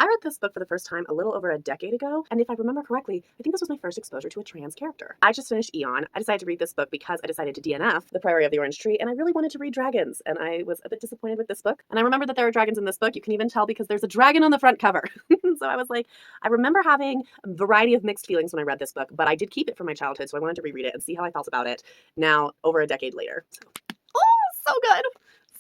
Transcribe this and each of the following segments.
I read this book for the first time a little over a decade ago, and if I remember correctly, I think this was my first exposure to a trans character. I just finished Eon. I decided to read this book because I decided to DNF The Priory of the Orange Tree, and I really wanted to read dragons, and I was a bit disappointed with this book. And I remember that there are dragons in this book. You can even tell because there's a dragon on the front cover. So I was like, I remember having a variety of mixed feelings when I read this book, but I did keep it from my childhood, so I wanted to reread it and see how I felt about it now over a decade later. Oh, so good.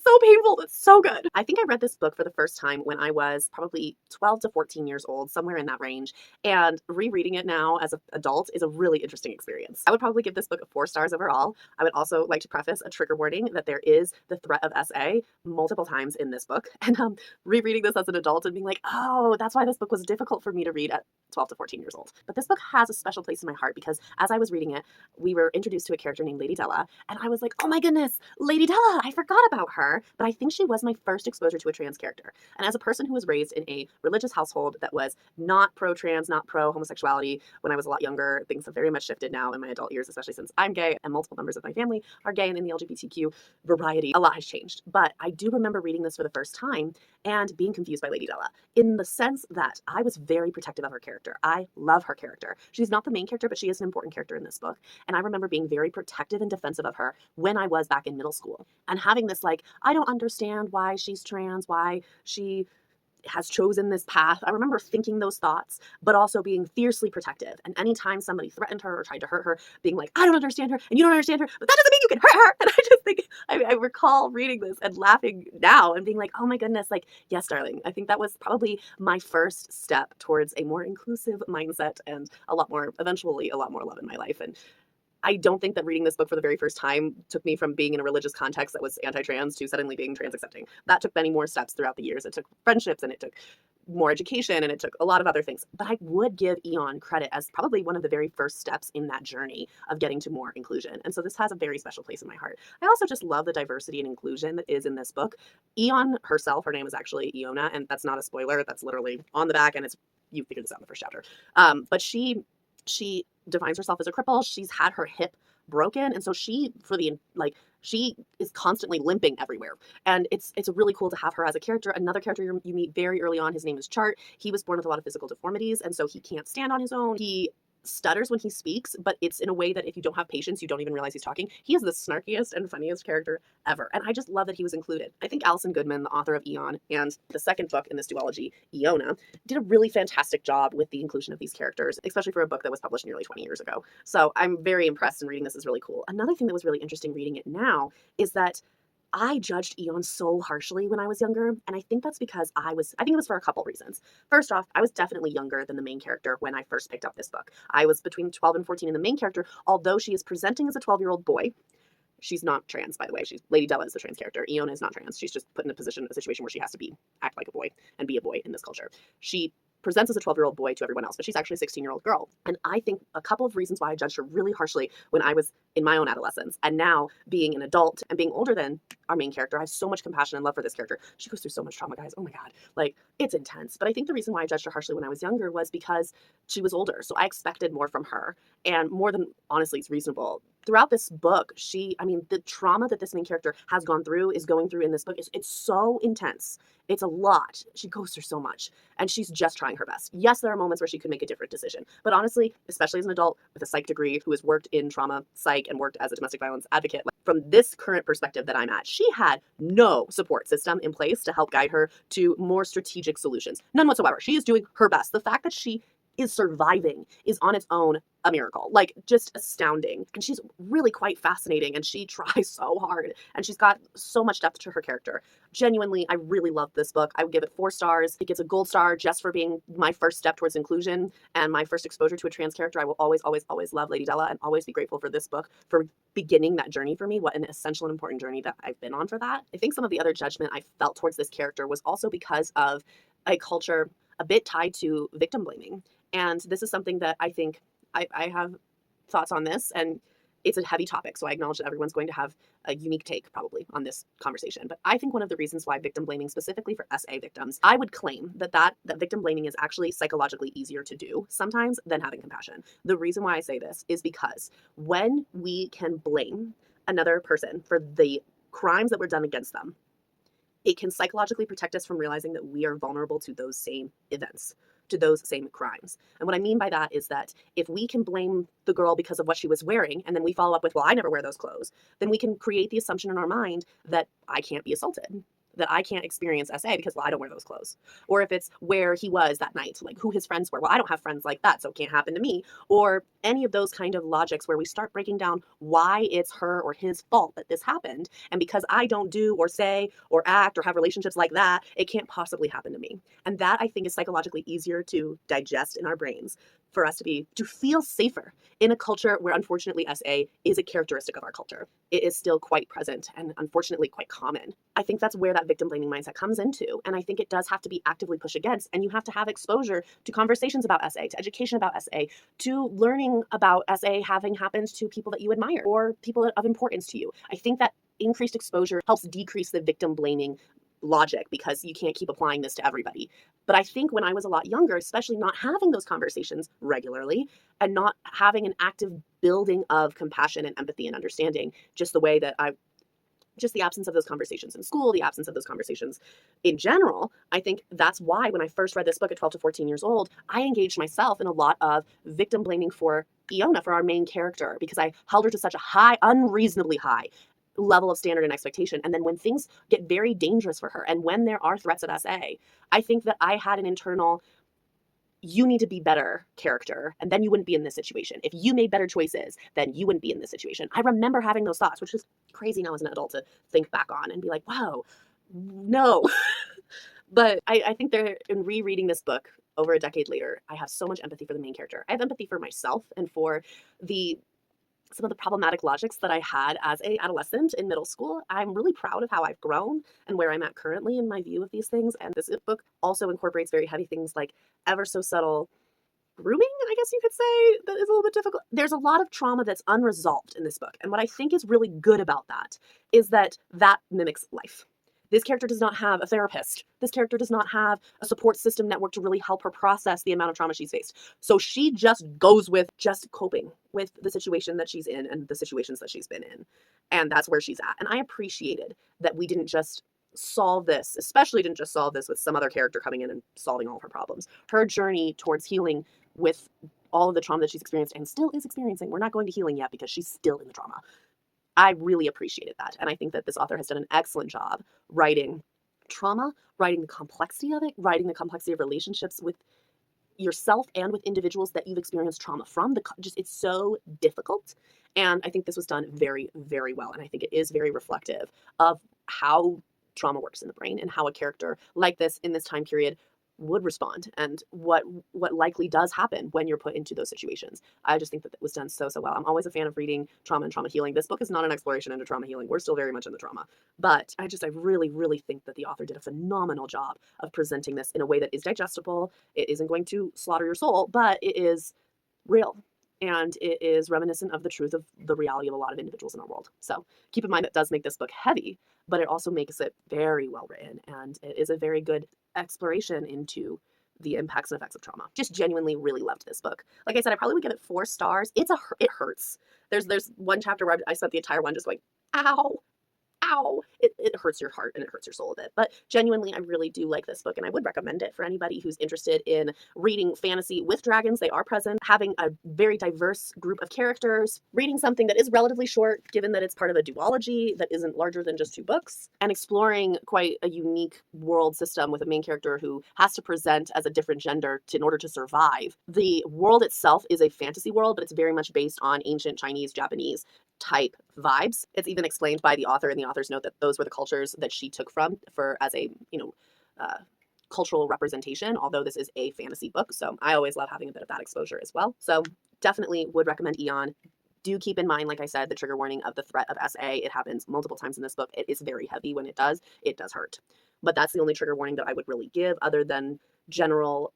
So painful, but so good. I think I read this book for the first time when I was probably 12 to 14 years old, somewhere in that range. And rereading it now as an adult is a really interesting experience. I would probably give this book 4 stars overall. I would also like to preface a trigger warning that there is the threat of SA multiple times in this book. And rereading this as an adult and being like, oh, that's why this book was difficult for me to read at 12 to 14 years old. But this book has a special place in my heart because as I was reading it, we were introduced to a character named Lady Della. And I was like, oh my goodness, Lady Della, I forgot about her. But I think she was my first exposure to a trans character. And as a person who was raised in a religious household that was not pro-trans, not pro-homosexuality, when I was a lot younger, things have very much shifted now in my adult years, especially since I'm gay and multiple members of my family are gay and in the LGBTQ variety. A lot has changed. But I do remember reading this for the first time and being confused by Lady Della in the sense that I was very protective of her character. I love her character. She's not the main character, but she is an important character in this book. And I remember being very protective and defensive of her when I was back in middle school and having this like, I don't understand why she's trans, why she has chosen this path. I remember thinking those thoughts, but also being fiercely protective. And anytime somebody threatened her or tried to hurt her, being like, I don't understand her and you don't understand her, but that doesn't mean you can hurt her. And I just think, I recall reading this and laughing now and being like, oh my goodness, like, yes, darling. I think that was probably my first step towards a more inclusive mindset and eventually a lot more love in my life. And I don't think that reading this book for the very first time took me from being in a religious context that was anti-trans to suddenly being trans accepting. That took many more steps throughout the years. It took friendships and it took more education and it took a lot of other things. But I would give Eon credit as probably one of the very first steps in that journey of getting to more inclusion. And so this has a very special place in my heart. I also just love the diversity and inclusion that is in this book. Eon herself, her name is actually Iona, and that's not a spoiler. That's literally on the back, and you figured this out in the first chapter. But she defines herself as a cripple. She's had her hip broken, and so she is constantly limping everywhere. And it's really cool to have her as a character. Another character you meet very early on, his name is Chart. He was born with a lot of physical deformities, and so he can't stand on his own. He stutters when he speaks, but it's in a way that if you don't have patience, you don't even realize he's talking. He is the snarkiest and funniest character ever. And I just love that he was included. I think Alison Goodman, the author of Eon and the second book in this duology, Iona, did a really fantastic job with the inclusion of these characters, especially for a book that was published nearly 20 years ago. So I'm very impressed, and reading this is really cool. Another thing that was really interesting reading it now is that I judged Eon so harshly when I was younger, and I think that's because I think it was for a couple reasons. First off, I was definitely younger than the main character when I first picked up this book. I was between 12 and 14 in the main character, although she is presenting as a 12-year-old boy. She's not trans, by the way. Lady Della is the trans character. Iona is not trans. She's just put in a situation where she has to act like a boy and be a boy in this culture. She presents as a 12-year-old boy to everyone else, but she's actually a 16-year-old girl. And I think a couple of reasons why I judged her really harshly when I was in my own adolescence, and now being an adult and being older than our main character, I have so much compassion and love for this character. She goes through so much trauma, guys. Oh my God. Like, it's intense. But I think the reason why I judged her harshly when I was younger was because she was older. So I expected more from her, and more than honestly is reasonable. Throughout this book, the trauma that this main character is going through in this book, it's so intense. It's a lot. She goes through so much, and she's just trying her best. Yes, there are moments where she could make a different decision, but honestly, especially as an adult with a psych degree who has worked in trauma psych and worked as a domestic violence advocate, from this current perspective that I'm at, she had no support system in place to help guide her to more strategic solutions. None whatsoever. She is doing her best. The fact that she is surviving is on its own a miracle, like just astounding. And she's really quite fascinating, and she tries so hard, and she's got so much depth to her character. Genuinely, I really love this book. I would give it 4 stars. It gets a gold star just for being my first step towards inclusion and my first exposure to a trans character. I will always, always, always love Lady Della and always be grateful for this book for beginning that journey for me. What an essential and important journey that I've been on for that. I think some of the other judgment I felt towards this character was also because of a culture a bit tied to victim blaming. And this is something that I think I have thoughts on this, and it's a heavy topic, so I acknowledge that everyone's going to have a unique take probably on this conversation. But I think one of the reasons why victim blaming, specifically for SA victims, I would claim that victim blaming is actually psychologically easier to do sometimes than having compassion. The reason why I say this is because when we can blame another person for the crimes that were done against them, it can psychologically protect us from realizing that we are vulnerable to those same events, to those same crimes. And what I mean by that is that if we can blame the girl because of what she was wearing, and then we follow up with, well, I never wear those clothes, then we can create the assumption in our mind that I can't be assaulted, that I can't experience SA because, well, I don't wear those clothes. Or if it's where he was that night, like who his friends were, well, I don't have friends like that, so it can't happen to me. Or any of those kind of logics where we start breaking down why it's her or his fault that this happened. And because I don't do or say or act or have relationships like that, it can't possibly happen to me. And that, I think, is psychologically easier to digest in our brains for us to feel safer in a culture where, unfortunately, SA is a characteristic of our culture. It is still quite present and, unfortunately, quite common. I think that's where that victim blaming mindset comes into. And I think it does have to be actively pushed against. And you have to have exposure to conversations about SA, to education about SA, to learning about SA having happened to people that you admire or people of importance to you. I think that increased exposure helps decrease the victim blaming logic, because you can't keep applying this to everybody. But I think when I was a lot younger, especially not having those conversations regularly and not having an active building of compassion and empathy and understanding, just the absence of those conversations in school, the absence of those conversations in general, I think that's why when I first read this book at 12 to 14 years old, I engaged myself in a lot of victim blaming for Iona, for our main character, because I held her to such a high, unreasonably high level of standard and expectation. And then when things get very dangerous for her and when there are threats at SA, I think that I had an internal, you need to be better character, and then you wouldn't be in this situation. If you made better choices, then you wouldn't be in this situation. I remember having those thoughts, which is crazy now as an adult to think back on and be like, wow, no. But I think that in rereading this book over a decade later, I have so much empathy for the main character. I have empathy for myself and for some of the problematic logics that I had as an adolescent in middle school. I'm really proud of how I've grown and where I'm at currently in my view of these things. And this book also incorporates very heavy things like ever so subtle grooming, I guess you could say, that is a little bit difficult. There's a lot of trauma that's unresolved in this book. And what I think is really good about that is that mimics life. This character does not have a therapist. This character does not have a support system network to really help her process the amount of trauma she's faced. So she just goes with just coping with the situation that she's in and the situations that she's been in. And that's where she's at. And I appreciated that we didn't just solve this, especially didn't just solve this with some other character coming in and solving all of her problems. Her journey towards healing with all of the trauma that she's experienced and still is experiencing. We're not going to healing yet because she's still in the trauma. I really appreciated that. And I think that this author has done an excellent job writing trauma, writing the complexity of it, writing the complexity of relationships with yourself and with individuals that you've experienced trauma from. It's so difficult. And I think this was done very, very well. And I think it is very reflective of how trauma works in the brain and how a character like this in this time period would respond and what likely does happen when you're put into those situations. I just think that it was done so well. I'm always a fan of reading trauma and trauma healing. This book is not an exploration into trauma healing. We're still very much in the trauma. But I really, really think that the author did a phenomenal job of presenting this in a way that is digestible. It isn't going to slaughter your soul, but it is real. And it is reminiscent of the truth of the reality of a lot of individuals in our world. So keep in mind that does make this book heavy, but it also makes it very well written. And it is a very good exploration into the impacts and effects of trauma. Just genuinely really loved this book. Like I said, I probably would give it 4 stars. It hurts. There's one chapter where I spent the entire one just going, ow. It hurts your heart and it hurts your soul a bit. But genuinely, I really do like this book and I would recommend it for anybody who's interested in reading fantasy with dragons. They are present, having a very diverse group of characters, reading something that is relatively short, given that it's part of a duology that isn't larger than just 2 books, and exploring quite a unique world system with a main character who has to present as a different gender in order to survive. The world itself is a fantasy world, but it's very much based on ancient Chinese, Japanese type vibes. It's even explained by the author in the author's note that those were the cultures that she took from as a cultural representation, although this is a fantasy book. So I always love having a bit of that exposure as well. So definitely would recommend Eon. Do keep in mind, like I said, the trigger warning of the threat of SA. It happens multiple times in this book. It is very heavy when it does. It does hurt. But that's the only trigger warning that I would really give, other than general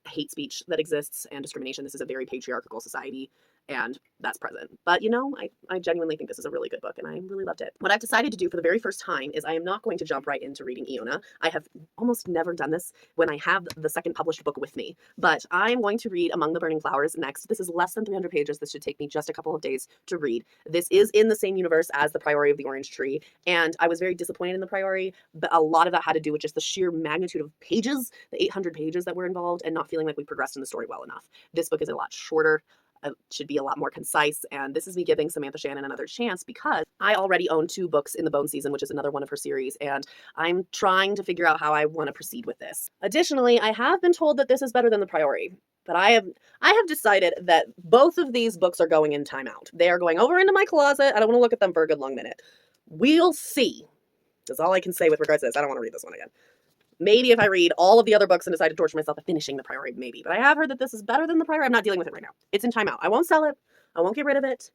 hate speech that exists and discrimination. This is a very patriarchal society. and that's present. But you know, I genuinely think this is a really good book and I really loved it. What I've decided to do for the very first time is I am not going to jump right into reading Iona. I have almost never done this when I have the second published book with me, but I am going to read Among the Burning Flowers next. This is less than 300 pages. This should take me just a couple of days to read. This is in the same universe as The Priory of the Orange Tree, and I was very disappointed in The Priory, but a lot of that had to do with just the sheer magnitude of pages, the 800 pages that were involved, and not feeling like we progressed in the story well enough. This book is a lot shorter. It should be a lot more concise, and this is me giving Samantha Shannon another chance because I already own 2 books in the Bone Season, which is another one of her series, and I'm trying to figure out how I want to proceed with this. Additionally, I have been told that this is better than The Priory, but I have decided that both of these books are going in timeout. They are going over into my closet. I don't want to look at them for a good long minute. We'll see. That's all I can say with regards to this. I don't want to read this one again. Maybe if I read all of the other books and decide to torture myself by finishing The Priory, maybe. But I have heard that this is better than The Priory. I'm not dealing with it right now. It's in timeout. I won't sell it. I won't get rid of it.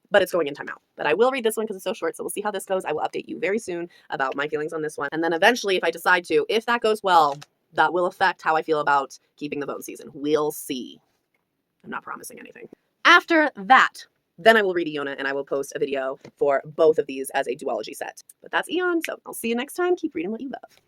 But it's going in timeout. But I will read this one because it's so short. So we'll see how this goes. I will update you very soon about my feelings on this one. And then eventually, if I decide to, if that goes well, that will affect how I feel about keeping the Bone Season. We'll see. I'm not promising anything. After that, then I will read Iona and I will post a video for both of these as a duology set. But that's Eon, so I'll see you next time. Keep reading what you love.